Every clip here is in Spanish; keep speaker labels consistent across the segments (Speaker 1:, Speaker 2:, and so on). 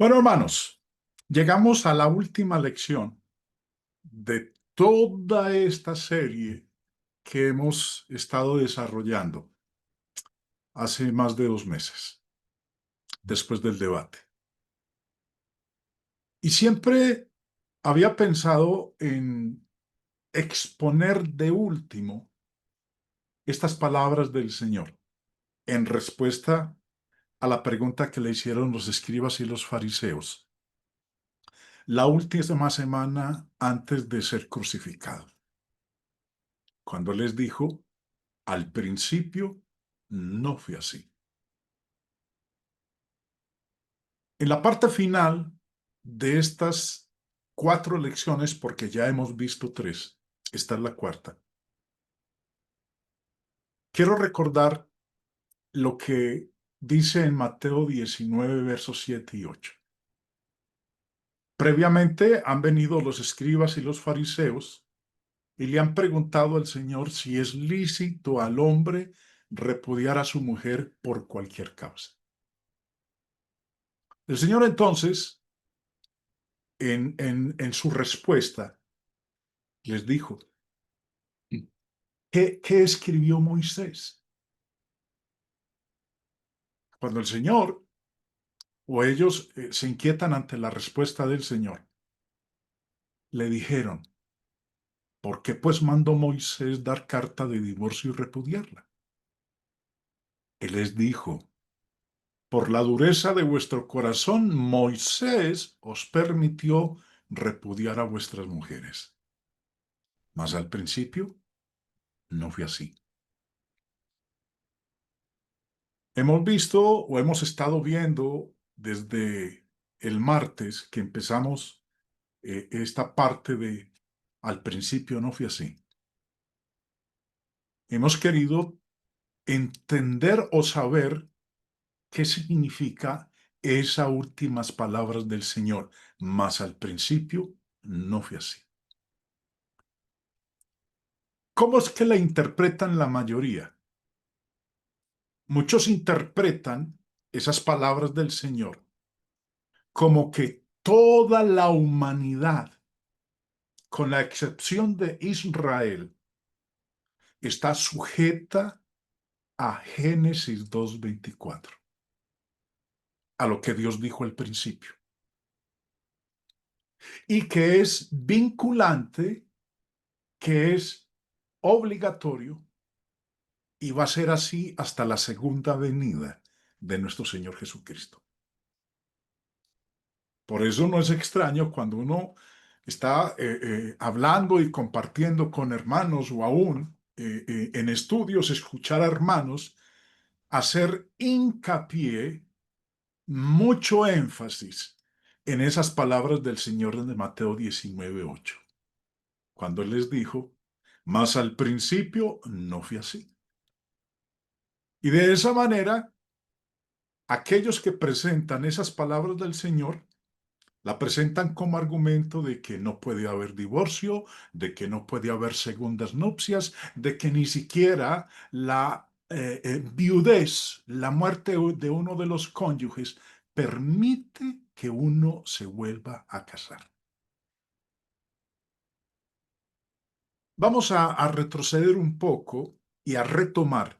Speaker 1: Bueno, hermanos, llegamos a la última lección de toda esta serie que hemos estado desarrollando hace más de 2 meses, después del debate. Y siempre había pensado en exponer de último estas palabras del Señor en respuesta a la pregunta que le hicieron los escribas y los fariseos la última semana antes de ser crucificado, cuando les dijo: al principio no fue así. En la parte final de estas 4 lecciones, porque ya hemos visto 3, esta es la cuarta, quiero recordar lo que dice en Mateo 19, versos 7 y 8. Previamente han venido los escribas y los fariseos y le han preguntado al Señor si es lícito al hombre repudiar a su mujer por cualquier causa. El Señor entonces, en su respuesta, les dijo: ¿Qué escribió Moisés? Cuando el Señor o ellos se inquietan ante la respuesta del Señor, le dijeron: ¿por qué pues mandó Moisés dar carta de divorcio y repudiarla? Él les dijo: por la dureza de vuestro corazón, Moisés os permitió repudiar a vuestras mujeres. Mas al principio no fue así. Hemos visto o hemos estado viendo desde el martes que empezamos esta parte de al principio no fue así. Hemos querido entender o saber qué significa esas últimas palabras del Señor, mas al principio no fue así. ¿Cómo es que la interpretan la mayoría? Muchos interpretan esas palabras del Señor como que toda la humanidad, con la excepción de Israel, está sujeta a Génesis 2:24, a lo que Dios dijo al principio, y que es vinculante, que es obligatorio, y va a ser así hasta la segunda venida de nuestro Señor Jesucristo. Por eso no es extraño cuando uno está hablando y compartiendo con hermanos o aún en estudios, escuchar a hermanos hacer hincapié, mucho énfasis en esas palabras del Señor de Mateo 19:8, cuando Él les dijo: mas al principio no fue así. Y de esa manera, aquellos que presentan esas palabras del Señor la presentan como argumento de que no puede haber divorcio, de que no puede haber segundas nupcias, de que ni siquiera la viudez, la muerte de uno de los cónyuges, permite que uno se vuelva a casar. Vamos a retroceder un poco y a retomar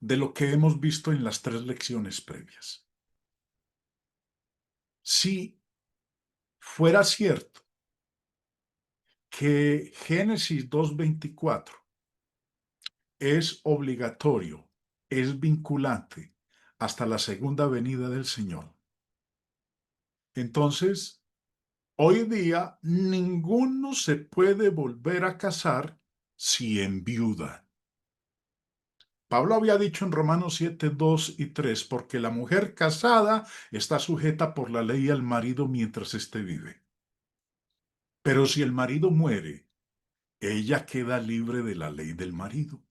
Speaker 1: de lo que hemos visto en las 3 lecciones previas. Si fuera cierto que Génesis 2:24 es obligatorio, es vinculante hasta la segunda venida del Señor, entonces, hoy día ninguno se puede volver a casar si enviuda. Pablo había dicho en Romanos 7:2 y 3, porque la mujer casada está sujeta por la ley al marido mientras éste vive. Pero si el marido muere, ella queda libre de la ley del marido.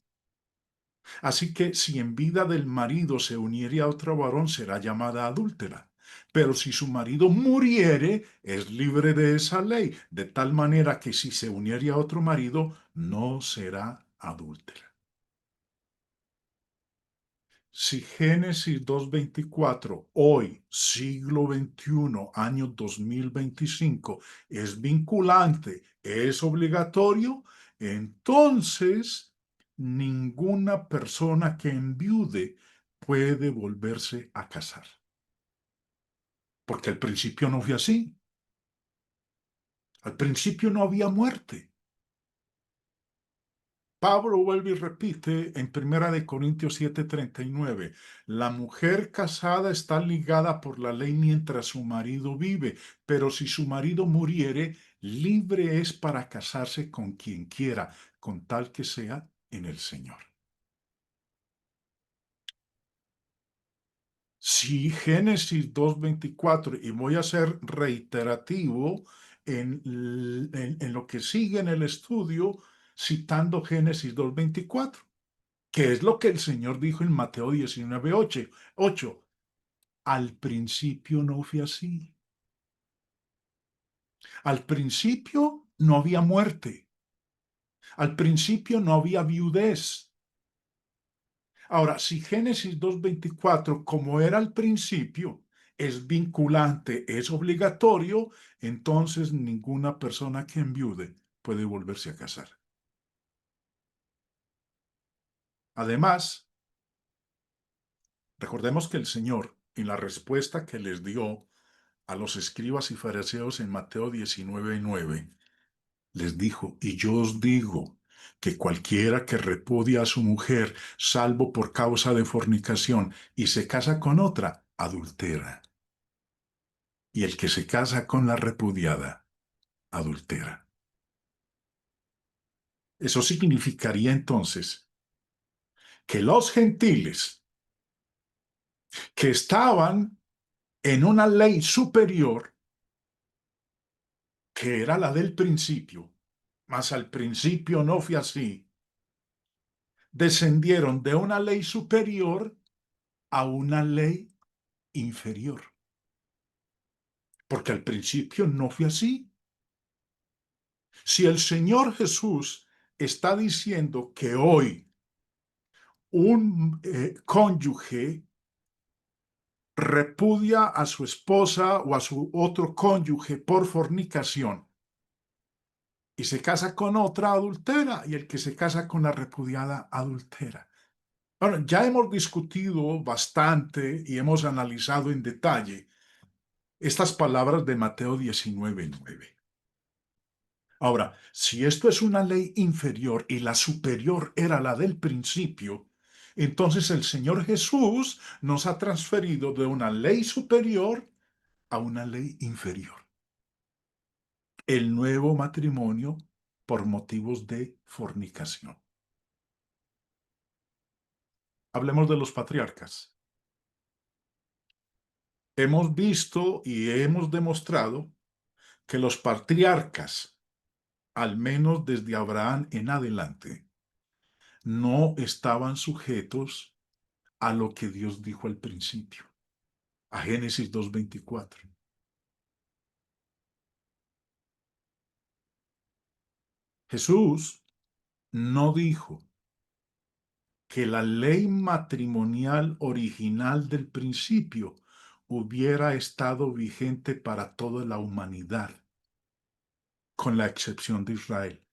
Speaker 1: Así que si en vida del marido se uniere a otro varón, será llamada adúltera. Pero si su marido muriere, es libre de esa ley, de tal manera que si se uniere a otro marido, no será adúltera. Si Génesis 2:24, hoy, siglo XXI, año 2025, es vinculante, es obligatorio, entonces ninguna persona que enviude puede volverse a casar. Porque al principio no fue así. Al principio no había muerte. Pablo vuelve y repite en Primera de Corintios 7:39, la mujer casada está ligada por la ley mientras su marido vive, pero si su marido muriere, libre es para casarse con quien quiera, con tal que sea en el Señor. Si Génesis 2:24, y voy a ser reiterativo en lo que sigue en el estudio, citando Génesis 2:24. Que es lo que el Señor dijo en Mateo 19:8. Al principio no fue así. Al principio no había muerte. Al principio no había viudez. Ahora, si Génesis 2:24, como era al principio, es vinculante, es obligatorio, entonces ninguna persona que enviude puede volverse a casar. Además, recordemos que el Señor, en la respuesta que les dio a los escribas y fariseos en Mateo 19:9, les dijo, y yo os digo que cualquiera que repudia a su mujer, salvo por causa de fornicación, y se casa con otra, adultera. Y el que se casa con la repudiada, adultera. Eso significaría entonces que los gentiles que estaban en una ley superior, que era la del principio, mas al principio no fue así, descendieron de una ley superior a una ley inferior. Porque al principio no fue así. Si el Señor Jesús está diciendo que hoy un cónyuge repudia a su esposa o a su otro cónyuge por fornicación y se casa con otra adultera, y el que se casa con la repudiada adultera. Bueno, ya hemos discutido bastante y hemos analizado en detalle estas palabras de Mateo 19:9. Ahora, si esto es una ley inferior y la superior era la del principio, entonces el Señor Jesús nos ha transferido de una ley superior a una ley inferior. El nuevo matrimonio por motivos de fornicación. Hablemos de los patriarcas. Hemos visto y hemos demostrado que los patriarcas, al menos desde Abraham en adelante, no estaban sujetos a lo que Dios dijo al principio, a Génesis 2:24. Jesús no dijo que la ley matrimonial original del principio hubiera estado vigente para toda la humanidad, con la excepción de Israel.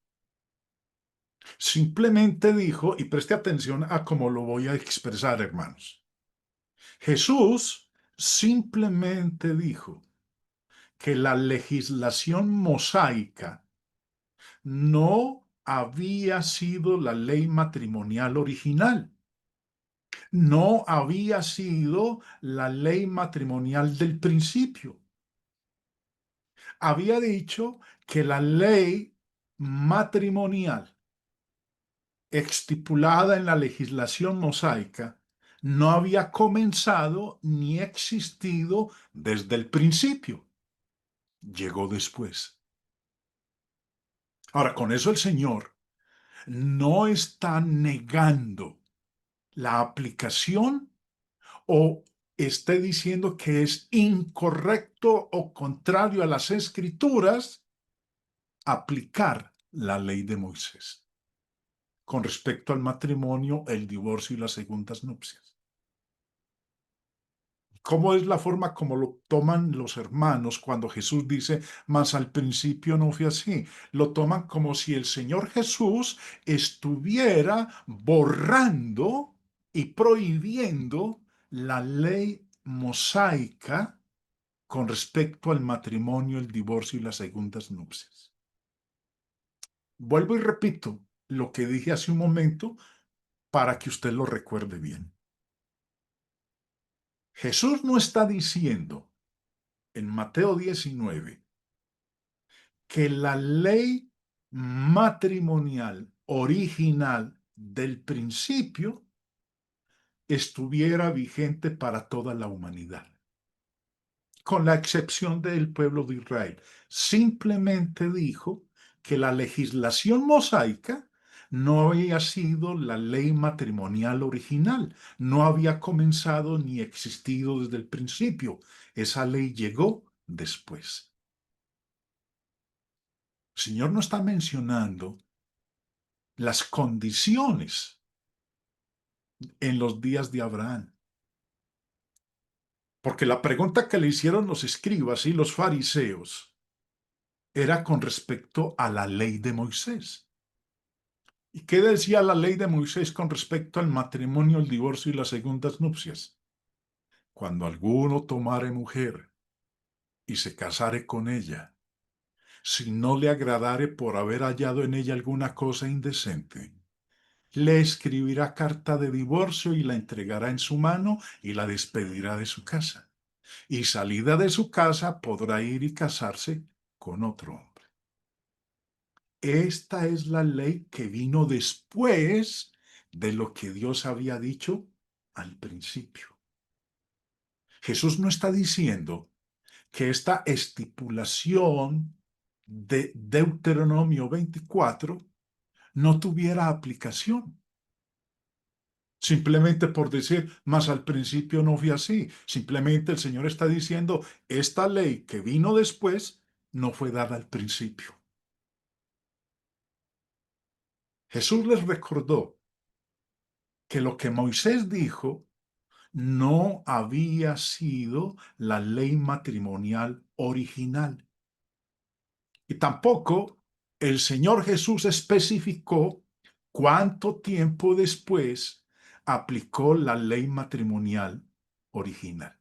Speaker 1: Simplemente dijo, y preste atención a cómo lo voy a expresar, hermanos. Jesús simplemente dijo que la legislación mosaica no había sido la ley matrimonial original, no había sido la ley matrimonial del principio. Había dicho que la ley matrimonial estipulada en la legislación mosaica no había comenzado ni existido desde el principio. Llegó después. Ahora, con eso el Señor no está negando la aplicación o esté diciendo que es incorrecto o contrario a las escrituras aplicar la ley de Moisés con respecto al matrimonio, el divorcio y las segundas nupcias. ¿Cómo es la forma como lo toman los hermanos cuando Jesús dice, mas al principio no fue así? Lo toman como si el Señor Jesús estuviera borrando y prohibiendo la ley mosaica con respecto al matrimonio, el divorcio y las segundas nupcias. Vuelvo y repito lo que dije hace un momento para que usted lo recuerde bien. Jesús no está diciendo en Mateo 19 que la ley matrimonial original del principio estuviera vigente para toda la humanidad, con la excepción del pueblo de Israel. Simplemente dijo que la legislación mosaica no había sido la ley matrimonial original, no había comenzado ni existido desde el principio. Esa ley llegó después. El Señor no está mencionando las condiciones en los días de Abraham. Porque la pregunta que le hicieron los escribas y los fariseos era con respecto a la ley de Moisés. ¿Y qué decía la ley de Moisés con respecto al matrimonio, el divorcio y las segundas nupcias? Cuando alguno tomare mujer y se casare con ella, si no le agradare por haber hallado en ella alguna cosa indecente, le escribirá carta de divorcio y la entregará en su mano y la despedirá de su casa. Y salida de su casa podrá ir y casarse con otro hombre. Esta es la ley que vino después de lo que Dios había dicho al principio. Jesús no está diciendo que esta estipulación de Deuteronomio 24 no tuviera aplicación. Simplemente por decir, mas al principio no fue así. Simplemente el Señor está diciendo, esta ley que vino después no fue dada al principio. Jesús les recordó que lo que Moisés dijo no había sido la ley matrimonial original. Y tampoco el Señor Jesús especificó cuánto tiempo después aplicó la ley matrimonial original.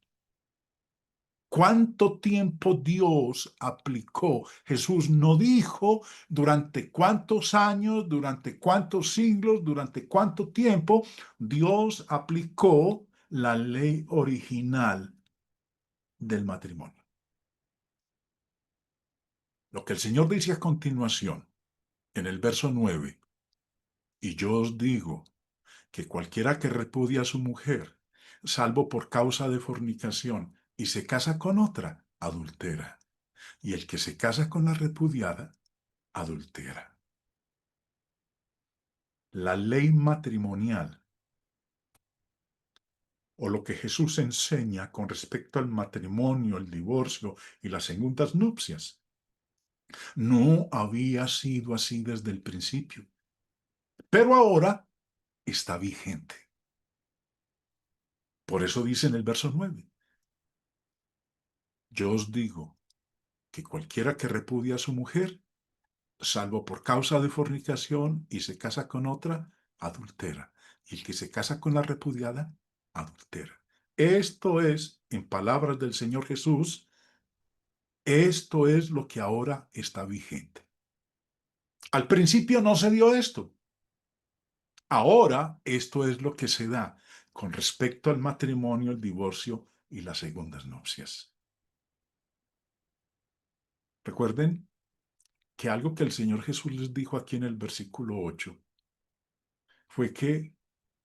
Speaker 1: ¿Cuánto tiempo Dios aplicó? Jesús no dijo durante cuántos años, durante cuántos siglos, durante cuánto tiempo Dios aplicó la ley original del matrimonio. Lo que el Señor dice a continuación, en el verso 9, y yo os digo que cualquiera que repudia a su mujer, salvo por causa de fornicación, y se casa con otra, adultera. Y el que se casa con la repudiada, adultera. La ley matrimonial, o lo que Jesús enseña con respecto al matrimonio, el divorcio y las segundas nupcias, no había sido así desde el principio, pero ahora está vigente. Por eso dice en el verso 9, yo os digo que cualquiera que repudia a su mujer, salvo por causa de fornicación y se casa con otra, adultera. Y el que se casa con la repudiada, adultera. Esto es, en palabras del Señor Jesús, esto es lo que ahora está vigente. Al principio no se dio esto. Ahora esto es lo que se da con respecto al matrimonio, el divorcio y las segundas nupcias. Recuerden que algo que el Señor Jesús les dijo aquí en el versículo 8 fue que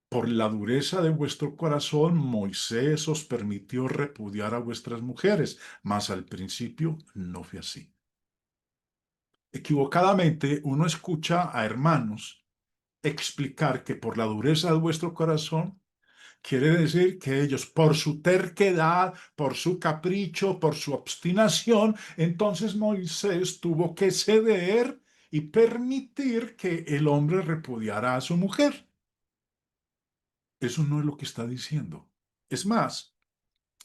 Speaker 1: por la dureza de vuestro corazón Moisés os permitió repudiar a vuestras mujeres, mas al principio no fue así. Equivocadamente uno escucha a hermanos explicar que por la dureza de vuestro corazón quiere decir que ellos por su terquedad, por su capricho, por su obstinación, entonces Moisés tuvo que ceder y permitir que el hombre repudiara a su mujer. Eso no es lo que está diciendo. Es más,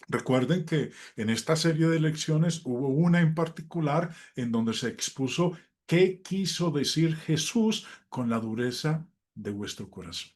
Speaker 1: Recuerden que en esta serie de lecciones hubo una en particular en donde se expuso qué quiso decir Jesús con la dureza de vuestro corazón.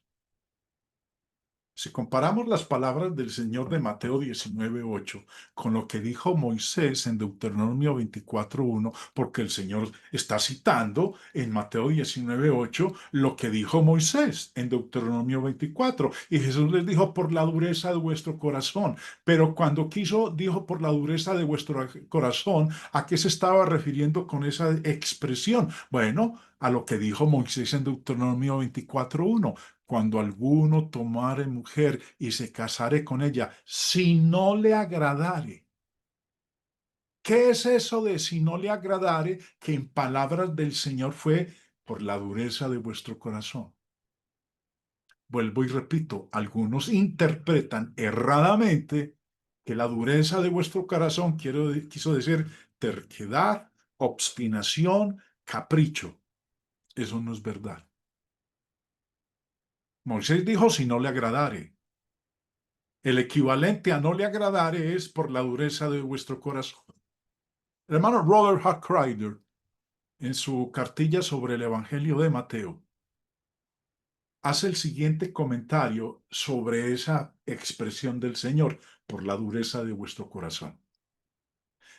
Speaker 1: Si comparamos las palabras del Señor de Mateo 19:8 con lo que dijo Moisés en Deuteronomio 24:1, porque el Señor está citando en Mateo 19:8 lo que dijo Moisés en Deuteronomio 24, y Jesús les dijo por la dureza de vuestro corazón. Pero cuando dijo por la dureza de vuestro corazón, ¿a qué se estaba refiriendo con esa expresión? Bueno, a lo que dijo Moisés en Deuteronomio 24:1: cuando alguno tomare mujer y se casare con ella, si no le agradare. ¿Qué es eso de si no le agradare? Que en palabras del Señor fue por la dureza de vuestro corazón. Vuelvo y repito, algunos interpretan erradamente que la dureza de vuestro corazón quiso decir terquedad, obstinación, capricho. Eso no es verdad. Moisés dijo si no le agradare. El equivalente a no le agradare es por la dureza de vuestro corazón. El hermano Robert Hackrider, en su cartilla sobre el Evangelio de Mateo, hace el siguiente comentario sobre esa expresión del Señor, por la dureza de vuestro corazón.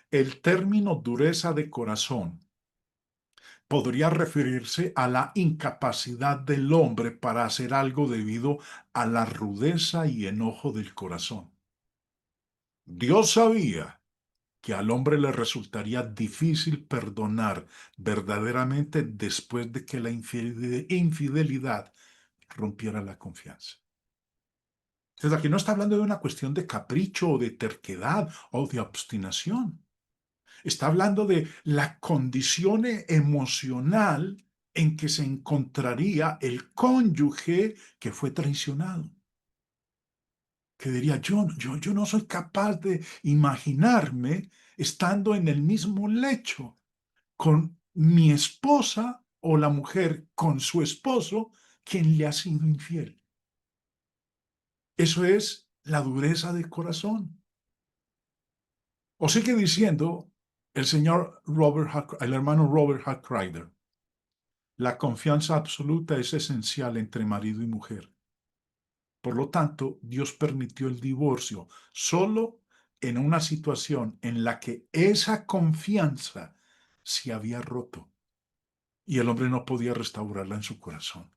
Speaker 1: El término dureza de corazón podría referirse a la incapacidad del hombre para hacer algo debido a la rudeza y enojo del corazón. Dios sabía que al hombre le resultaría difícil perdonar verdaderamente después de que la infidelidad rompiera la confianza. Entonces aquí no está hablando de una cuestión de capricho o de terquedad o de obstinación. Está hablando de la condición emocional en que se encontraría el cónyuge que fue traicionado. Que diría, yo no soy capaz de imaginarme estando en el mismo lecho con mi esposa o la mujer con su esposo quien le ha sido infiel. Eso es la dureza del corazón. O sigue diciendo el hermano Robert Hackrider, la confianza absoluta es esencial entre marido y mujer. Por lo tanto, Dios permitió el divorcio solo en una situación en la que esa confianza se había roto y el hombre no podía restaurarla en su corazón.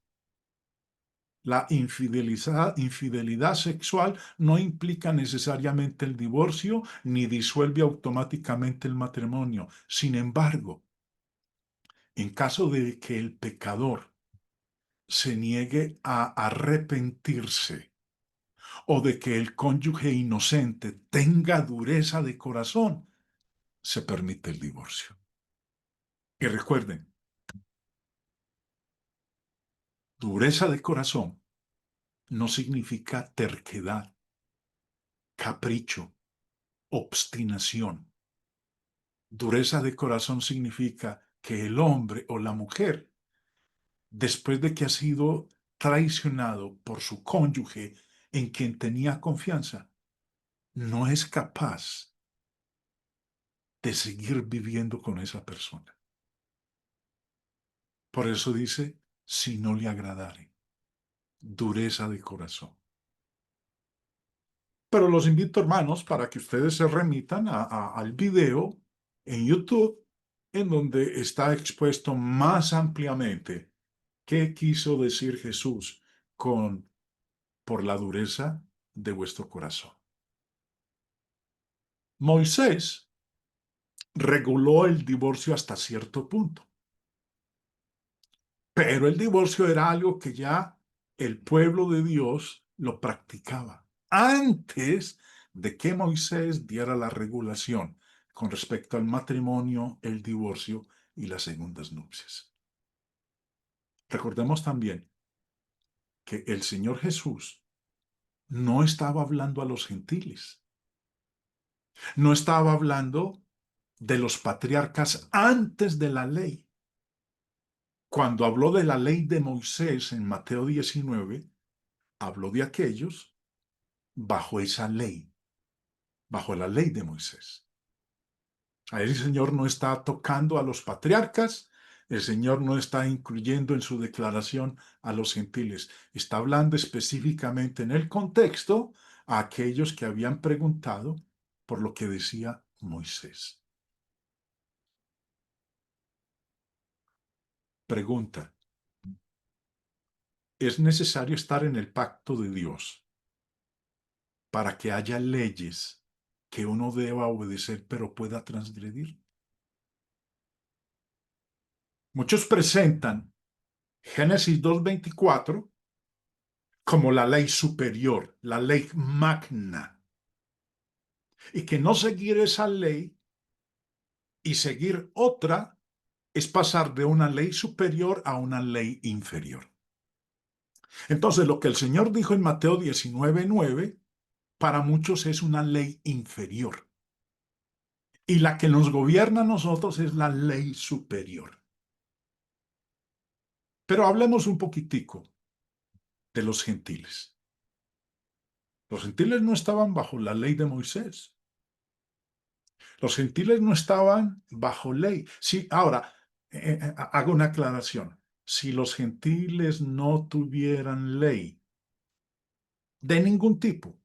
Speaker 1: La infidelidad sexual no implica necesariamente el divorcio ni disuelve automáticamente el matrimonio. Sin embargo, en caso de que el pecador se niegue a arrepentirse o de que el cónyuge inocente tenga dureza de corazón, se permite el divorcio. Y recuerden, dureza de corazón no significa terquedad, capricho, obstinación. Dureza de corazón significa que el hombre o la mujer, después de que ha sido traicionado por su cónyuge en quien tenía confianza, no es capaz de seguir viviendo con esa persona. Por eso dice, si no le agradare, dureza de corazón. Pero los invito, hermanos, para que ustedes se remitan al video en YouTube, en donde está expuesto más ampliamente qué quiso decir Jesús con por la dureza de vuestro corazón. Moisés reguló el divorcio hasta cierto punto, pero el divorcio era algo que ya el pueblo de Dios lo practicaba antes de que Moisés diera la regulación con respecto al matrimonio, el divorcio y las segundas nupcias. Recordemos también que el Señor Jesús no estaba hablando a los gentiles, no estaba hablando de los patriarcas antes de la ley. Cuando habló de la ley de Moisés en Mateo 19, habló de aquellos bajo esa ley. bajo la ley de Moisés. Ahí el Señor no está tocando a los patriarcas, el Señor no está incluyendo en su declaración a los gentiles, está hablando específicamente en el contexto a aquellos que habían preguntado por lo que decía Moisés. Pregunta, ¿es necesario estar en el pacto de Dios para que haya leyes que uno deba obedecer pero pueda transgredir? Muchos presentan Génesis 2:24 como la ley superior, la ley magna, y que no seguir esa ley y seguir otra es pasar de una ley superior a una ley inferior. Entonces, lo que el Señor dijo en Mateo 19:9, para muchos es una ley inferior. Y la que nos gobierna a nosotros es la ley superior. Pero hablemos un poquitico de los gentiles. Los gentiles no estaban bajo la ley de Moisés. Los gentiles no estaban bajo ley. Sí, ahora, hago una aclaración. Si los gentiles no tuvieran ley de ningún tipo,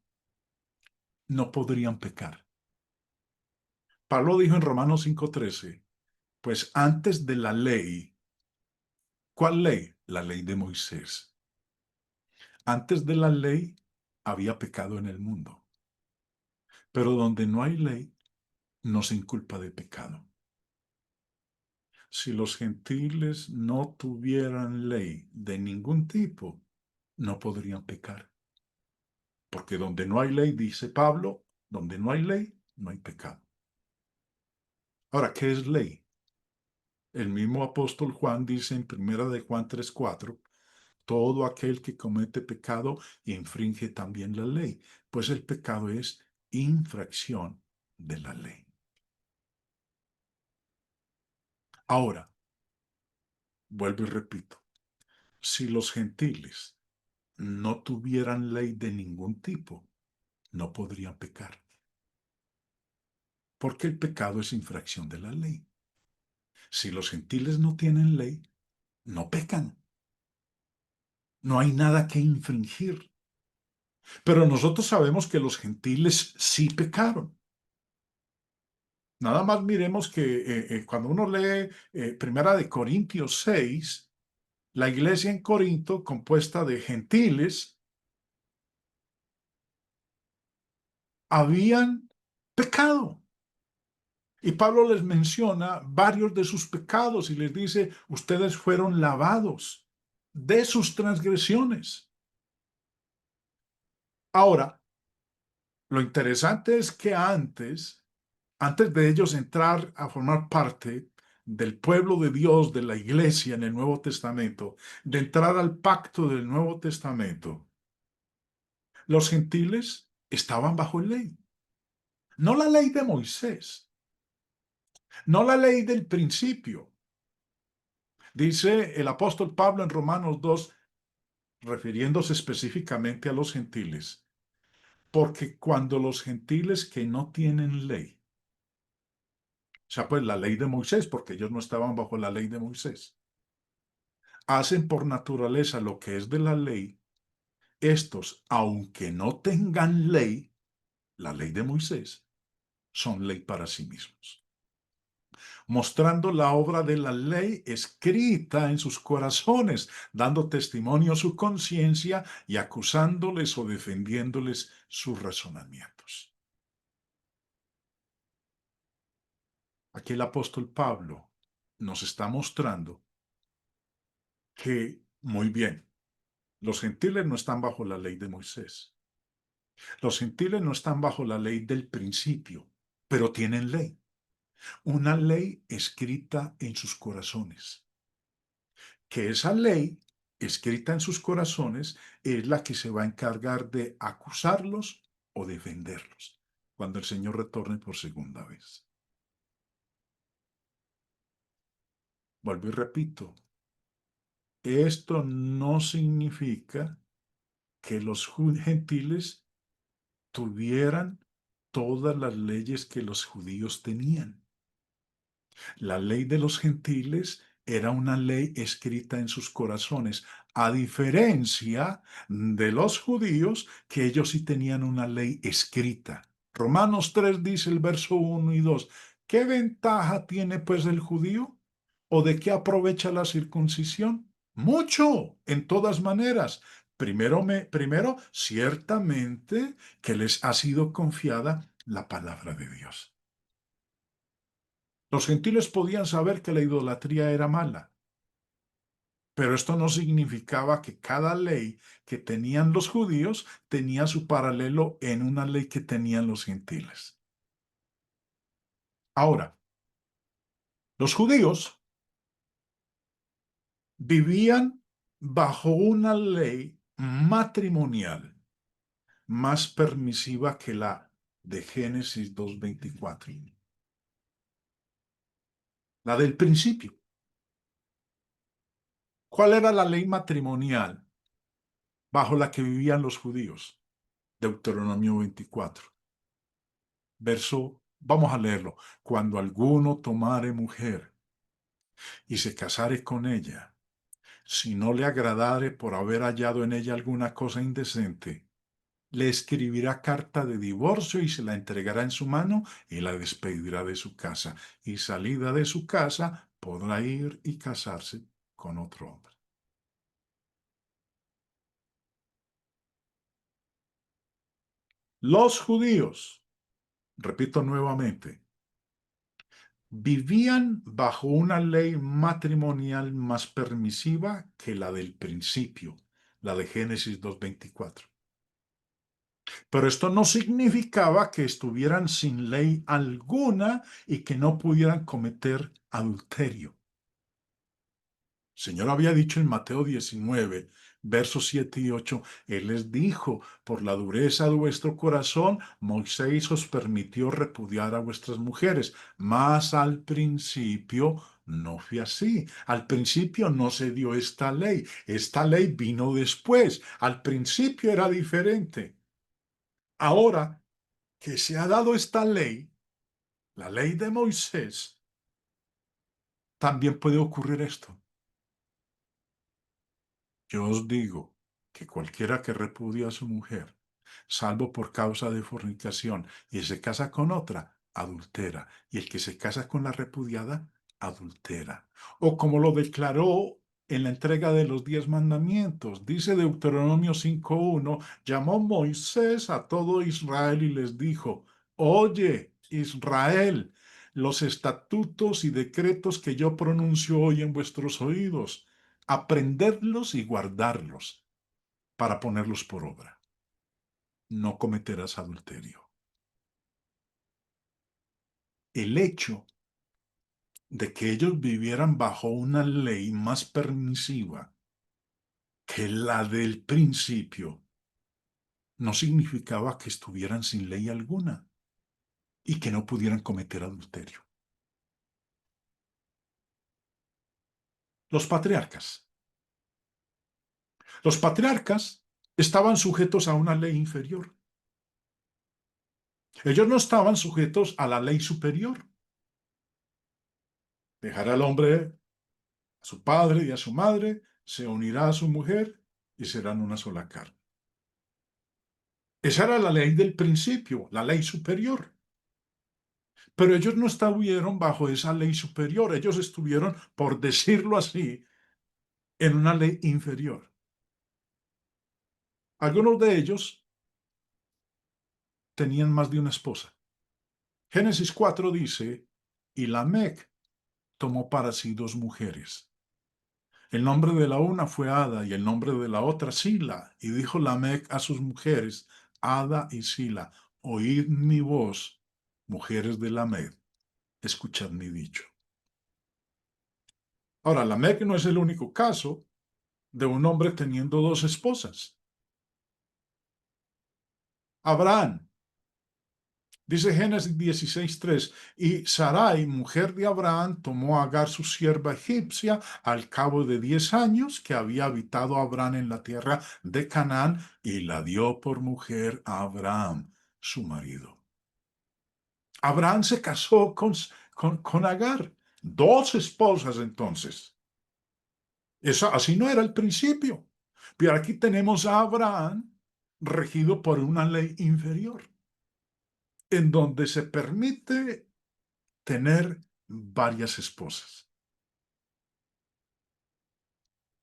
Speaker 1: no podrían pecar. Pablo dijo en Romanos 5:13, pues antes de la ley, ¿cuál ley? La ley de Moisés. Antes de la ley había pecado en el mundo, pero donde no hay ley, no se inculpa de pecado. Si los gentiles no tuvieran ley de ningún tipo, no podrían pecar. Porque donde no hay ley, dice Pablo, donde no hay ley, no hay pecado. Ahora, ¿qué es ley? El mismo apóstol Juan dice en Primera de Juan 3:4, todo aquel que comete pecado infringe también la ley, pues el pecado es infracción de la ley. Ahora, vuelvo y repito, si los gentiles no tuvieran ley de ningún tipo, no podrían pecar, porque el pecado es infracción de la ley. Si los gentiles no tienen ley, no pecan. No hay nada que infringir. Pero nosotros sabemos que los gentiles sí pecaron. Nada más miremos que cuando uno lee Primera de Corintios 6, la iglesia en Corinto, compuesta de gentiles, habían pecado. Y Pablo les menciona varios de sus pecados y les dice, ustedes fueron lavados de sus transgresiones. Ahora, lo interesante es que antes de ellos entrar a formar parte del pueblo de Dios, de la iglesia en el Nuevo Testamento, de entrar al pacto del Nuevo Testamento, los gentiles estaban bajo ley. No la ley de Moisés, no la ley del principio. Dice el apóstol Pablo en Romanos 2, refiriéndose específicamente a los gentiles, porque cuando los gentiles que no tienen ley, o sea, pues la ley de Moisés, porque ellos no estaban bajo la ley de Moisés, hacen por naturaleza lo que es de la ley, estos, aunque no tengan ley, la ley de Moisés, son ley para sí mismos, mostrando la obra de la ley escrita en sus corazones, dando testimonio a su conciencia y acusándoles o defendiéndoles sus razonamientos. Aquí el apóstol Pablo nos está mostrando que, muy bien, los gentiles no están bajo la ley de Moisés. Los gentiles no están bajo la ley del principio, pero tienen ley. Una ley escrita en sus corazones. Que esa ley escrita en sus corazones es la que se va a encargar de acusarlos o defenderlos cuando el Señor retorne por segunda vez. Vuelvo y repito, esto no significa que los gentiles tuvieran todas las leyes que los judíos tenían. La ley de los gentiles era una ley escrita en sus corazones, a diferencia de los judíos, que ellos sí tenían una ley escrita. Romanos 3 dice el verso 1 y 2. ¿Qué ventaja tiene pues el judío? ¿O de qué aprovecha la circuncisión? Mucho, en todas maneras. Primero, ciertamente que les ha sido confiada la palabra de Dios. Los gentiles podían saber que la idolatría era mala, pero esto no significaba que cada ley que tenían los judíos tenía su paralelo en una ley que tenían los gentiles. Ahora, los judíos vivían bajo una ley matrimonial más permisiva que la de Génesis 2:24, la del principio. ¿Cuál era la ley matrimonial bajo la que vivían los judíos? Deuteronomio 24. Vamos a leerlo. Cuando alguno tomare mujer y se casare con ella, si no le agradare por haber hallado en ella alguna cosa indecente, le escribirá carta de divorcio y se la entregará en su mano y la despedirá de su casa. Y salida de su casa podrá ir y casarse con otro hombre. Los judíos, repito nuevamente, vivían bajo una ley matrimonial más permisiva que la del principio, la de Génesis 2:24. Pero esto no significaba que estuvieran sin ley alguna y que no pudieran cometer adulterio. El Señor había dicho en Mateo 19, versos 7 y 8, Él les dijo, por la dureza de vuestro corazón, Moisés os permitió repudiar a vuestras mujeres, mas al principio no fue así. Al principio no se dio esta ley vino después, al principio era diferente. Ahora que se ha dado esta ley, la ley de Moisés, también puede ocurrir esto. Yo os digo que cualquiera que repudia a su mujer, salvo por causa de fornicación, y se casa con otra, adultera, y el que se casa con la repudiada, adultera. O como lo declaró en la entrega de los 10 mandamientos, dice Deuteronomio 5:1, llamó Moisés a todo Israel y les dijo, oye, Israel, los estatutos y decretos que yo pronuncio hoy en vuestros oídos, aprendedlos y guardarlos para ponerlos por obra. No cometerás adulterio. El hecho de que ellos vivieran bajo una ley más permisiva que la del principio no significaba que estuvieran sin ley alguna y que no pudieran cometer adulterio. Los patriarcas. Los patriarcas estaban sujetos a una ley inferior. Ellos no estaban sujetos a la ley superior. Dejará al hombre a su padre y a su madre, se unirá a su mujer y serán una sola carne. Esa era la ley del principio, la ley superior. Pero ellos no estuvieron bajo esa ley superior, ellos estuvieron, por decirlo así, en una ley inferior. Algunos de ellos tenían más de una esposa. Génesis 4 dice, y Lamec tomó para sí 2 mujeres. El nombre de la una fue Ada y el nombre de la otra Sila. Y dijo Lamec a sus mujeres, Ada y Sila, oíd mi voz, mujeres de Lamec, escuchad mi dicho. Ahora, Lamec no es el único caso de un hombre teniendo 2 esposas. Abraham, dice Génesis 16:3, y Sarai, mujer de Abraham, tomó a Agar su sierva egipcia al cabo de 10 años que había habitado Abraham en la tierra de Canaán y la dio por mujer a Abraham, su marido. Abraham se casó con Agar, dos esposas entonces. Eso, así no era el principio. Pero aquí tenemos a Abraham regido por una ley inferior, en donde se permite tener varias esposas.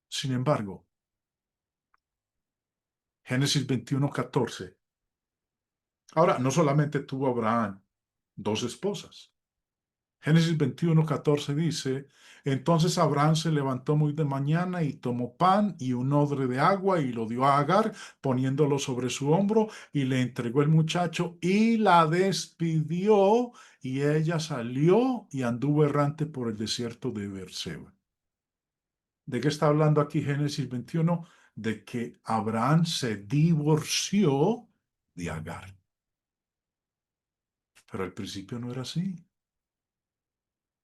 Speaker 1: Sin embargo, Génesis 21:14. Ahora, no solamente tuvo Abraham dos esposas. Génesis 21:14 dice, entonces Abraham se levantó muy de mañana y tomó pan y un odre de agua y lo dio a Agar, poniéndolo sobre su hombro, y le entregó el muchacho y la despidió, y ella salió y anduvo errante por el desierto de Beerseba. ¿De qué está hablando aquí Génesis 21? De que Abraham se divorció de Agar. Pero al principio no era así.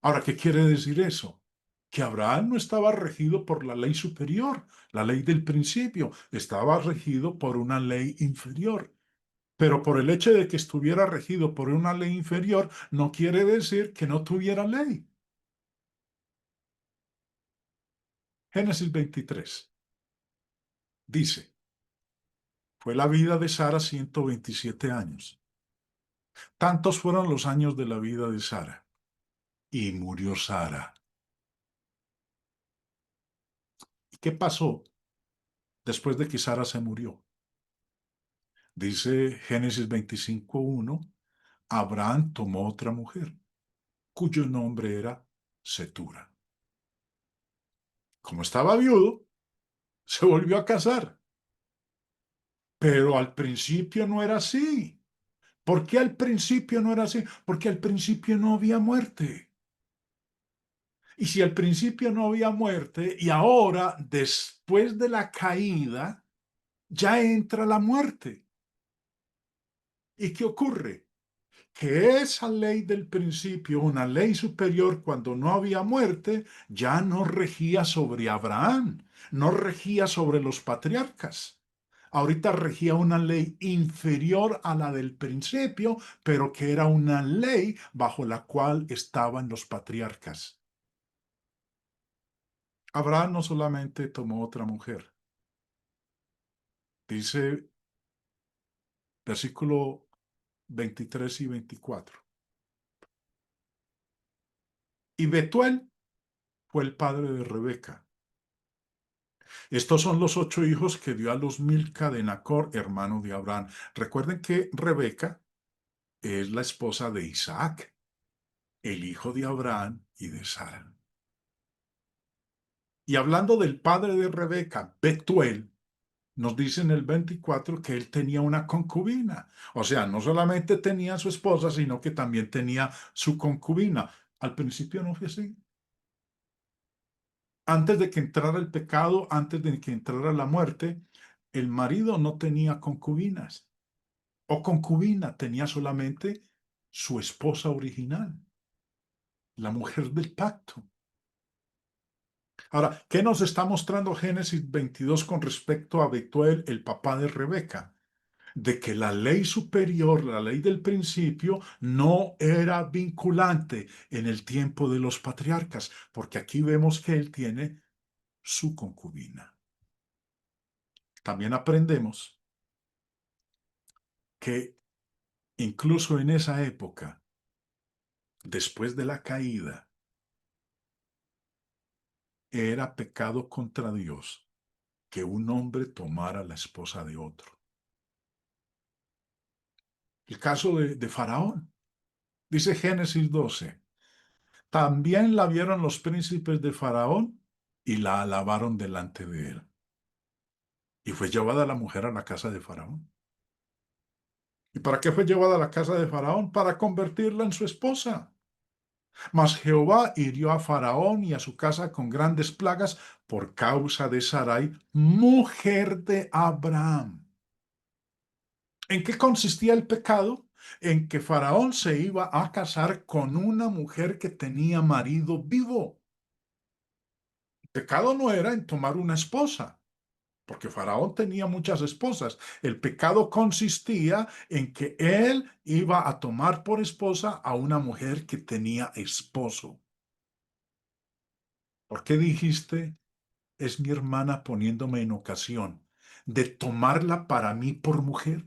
Speaker 1: Ahora, ¿qué quiere decir eso? Que Abraham no estaba regido por la ley superior, la ley del principio, estaba regido por una ley inferior. Pero por el hecho de que estuviera regido por una ley inferior, no quiere decir que no tuviera ley. Génesis 23 dice, fue la vida de Sara 127 años. Tantos fueron los años de la vida de Sara. Y murió Sara. ¿Y qué pasó después de que Sara se murió? Dice Génesis 25:1, Abraham tomó otra mujer, cuyo nombre era Setura. Como estaba viudo, se volvió a casar. Pero al principio no era así. ¿Por qué al principio no era así? Porque al principio no había muerte. Y si al principio no había muerte y ahora, después de la caída, ya entra la muerte. ¿Y qué ocurre? Que esa ley del principio, una ley superior cuando no había muerte, ya no regía sobre Abraham, no regía sobre los patriarcas. Ahorita regía una ley inferior a la del principio, pero que era una ley bajo la cual estaban los patriarcas. Abraham no solamente tomó otra mujer, dice versículo 23 y 24. Y Betuel fue el padre de Rebeca. Estos son los 8 hijos que dio a luz Milca de Nacor, hermano de Abraham. Recuerden que Rebeca es la esposa de Isaac, el hijo de Abraham y de Sara. Y hablando del padre de Rebeca, Betuel, nos dice en el 24 que él tenía una concubina. O sea, no solamente tenía a su esposa, sino que también tenía su concubina. Al principio no fue así. Antes de que entrara el pecado, antes de que entrara la muerte, el marido no tenía concubinas. O concubina, tenía solamente su esposa original, la mujer del pacto. Ahora, ¿qué nos está mostrando Génesis 22 con respecto a Betuel, el papá de Rebeca? De que la ley superior, la ley del principio, no era vinculante en el tiempo de los patriarcas, porque aquí vemos que él tiene su concubina. También aprendemos que incluso en esa época, después de la caída, era pecado contra Dios que un hombre tomara la esposa de otro. El caso de Faraón. Dice Génesis 12. También la vieron los príncipes de Faraón y la alabaron delante de él. Y fue llevada la mujer a la casa de Faraón. ¿Y para qué fue llevada a la casa de Faraón? Para convertirla en su esposa. Mas Jehová hirió a Faraón y a su casa con grandes plagas por causa de Sarai, mujer de Abraham. ¿En qué consistía el pecado? En que Faraón se iba a casar con una mujer que tenía marido vivo. El pecado no era en tomar una esposa, porque Faraón tenía muchas esposas. El pecado consistía en que él iba a tomar por esposa a una mujer que tenía esposo. ¿Por qué dijiste, es mi hermana poniéndome en ocasión de tomarla para mí por mujer?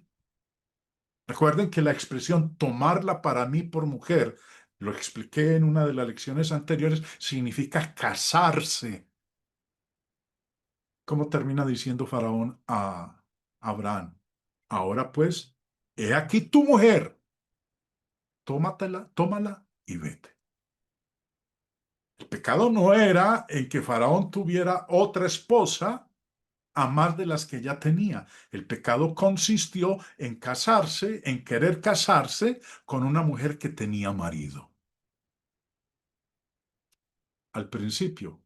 Speaker 1: Recuerden que la expresión tomarla para mí por mujer, lo expliqué en una de las lecciones anteriores, significa casarse. ¿Cómo termina diciendo Faraón a Abraham? Ahora pues, he aquí tu mujer, tómala y vete. El pecado no era en que Faraón tuviera otra esposa a más de las que ya tenía. El pecado consistió en casarse, en querer casarse con una mujer que tenía marido. Al principio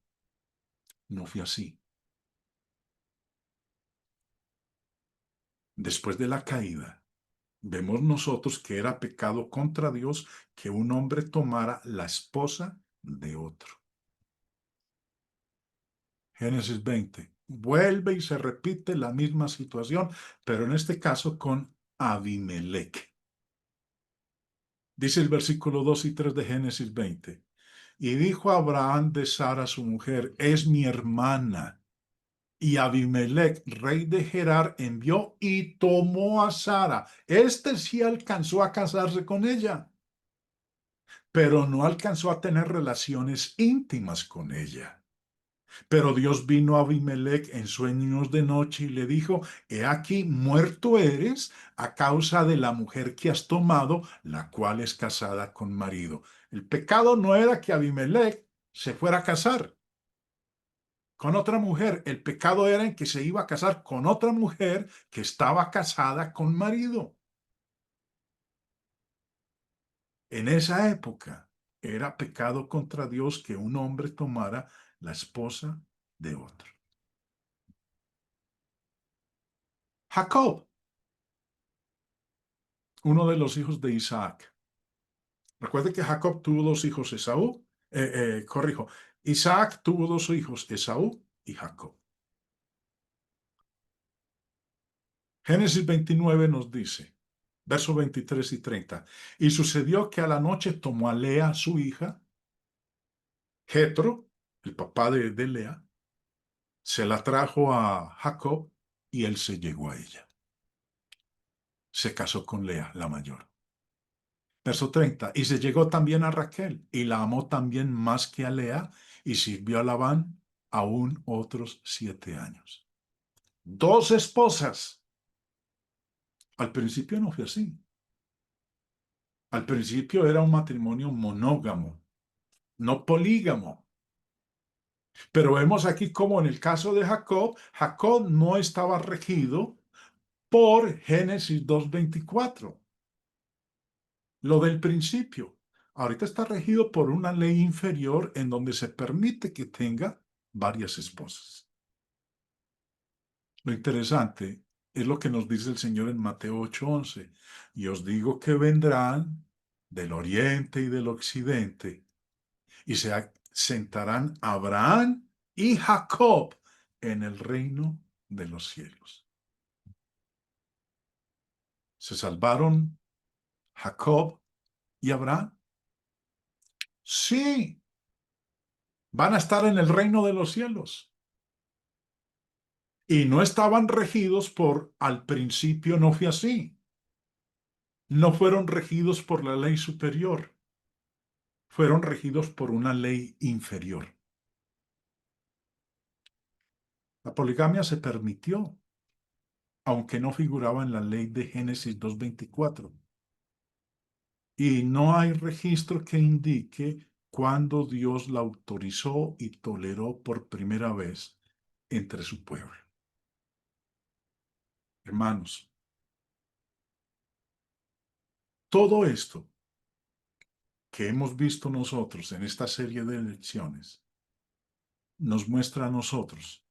Speaker 1: no fue así. Después de la caída, vemos nosotros que era pecado contra Dios que un hombre tomara la esposa de otro. Génesis 20. Vuelve y se repite la misma situación, pero en este caso con Abimelech. Dice el versículo 2 y 3 de Génesis 20. Y dijo Abraham de Sara su mujer, es mi hermana. Y Abimelech, rey de Gerar, envió y tomó a Sara. Este sí alcanzó a casarse con ella, pero no alcanzó a tener relaciones íntimas con ella. Pero Dios vino a Abimelech en sueños de noche y le dijo, he aquí muerto eres a causa de la mujer que has tomado, la cual es casada con marido. El pecado no era que Abimelech se fuera a casar con otra mujer. El pecado era en que se iba a casar con otra mujer que estaba casada con marido. En esa época era pecado contra Dios que un hombre tomara la esposa de otro. Jacob, uno de los hijos de Isaac. Recuerde que Jacob tuvo dos hijos, Isaac tuvo dos hijos, Esaú y Jacob. Génesis 29 nos dice, versos 23 y 30, y sucedió que a la noche tomó a Lea, su hija, Jetro, el papá de Lea, se la trajo a Jacob y él se llegó a ella. Se casó con Lea, la mayor. Verso 30, y se llegó también a Raquel y la amó también más que a Lea y sirvió a Labán aún otros 7 años. Dos esposas. Al principio no fue así. Al principio era un matrimonio monógamo, no polígamo. Pero vemos aquí como en el caso de Jacob, Jacob no estaba regido por Génesis 2:24, lo del principio. Ahorita está regido por una ley inferior en donde se permite que tenga varias esposas. Lo interesante es lo que nos dice el Señor en Mateo 8:11. Y os digo que vendrán del oriente y del occidente y se sentarán Abraham y Jacob en el reino de los cielos. ¿Se salvaron Jacob y Abraham? Sí, van a estar en el reino de los cielos. Y no estaban regidos por, al principio no fue así. No fueron regidos por la ley superior. Fueron regidos por una ley inferior. La poligamia se permitió, aunque no figuraba en la ley de Génesis 2:24. Y no hay registro que indique cuándo Dios la autorizó y toleró por primera vez entre su pueblo. Hermanos, todo esto que hemos visto nosotros en esta serie de lecciones nos muestra a nosotros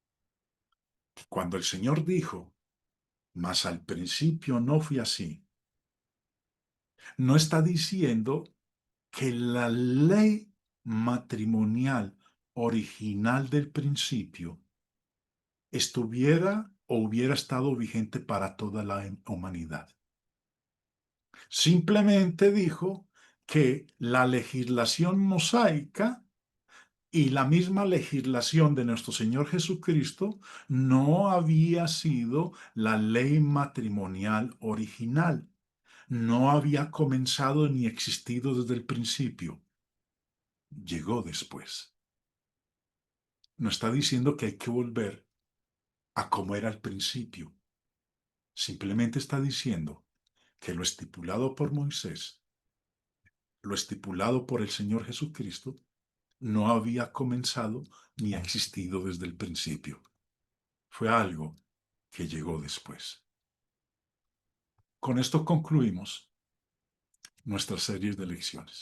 Speaker 1: que cuando el Señor dijo, mas al principio no fui así, no está diciendo que la ley matrimonial original del principio estuviera o hubiera estado vigente para toda la humanidad. Simplemente dijo que la legislación mosaica y la misma legislación de nuestro Señor Jesucristo no había sido la ley matrimonial original. No había comenzado ni existido desde el principio. Llegó después. No está diciendo que hay que volver a como era al principio. Simplemente está diciendo que lo estipulado por Moisés, lo estipulado por el Señor Jesucristo, no había comenzado ni existido desde el principio. Fue algo que llegó después. Con esto concluimos nuestras series de lecciones.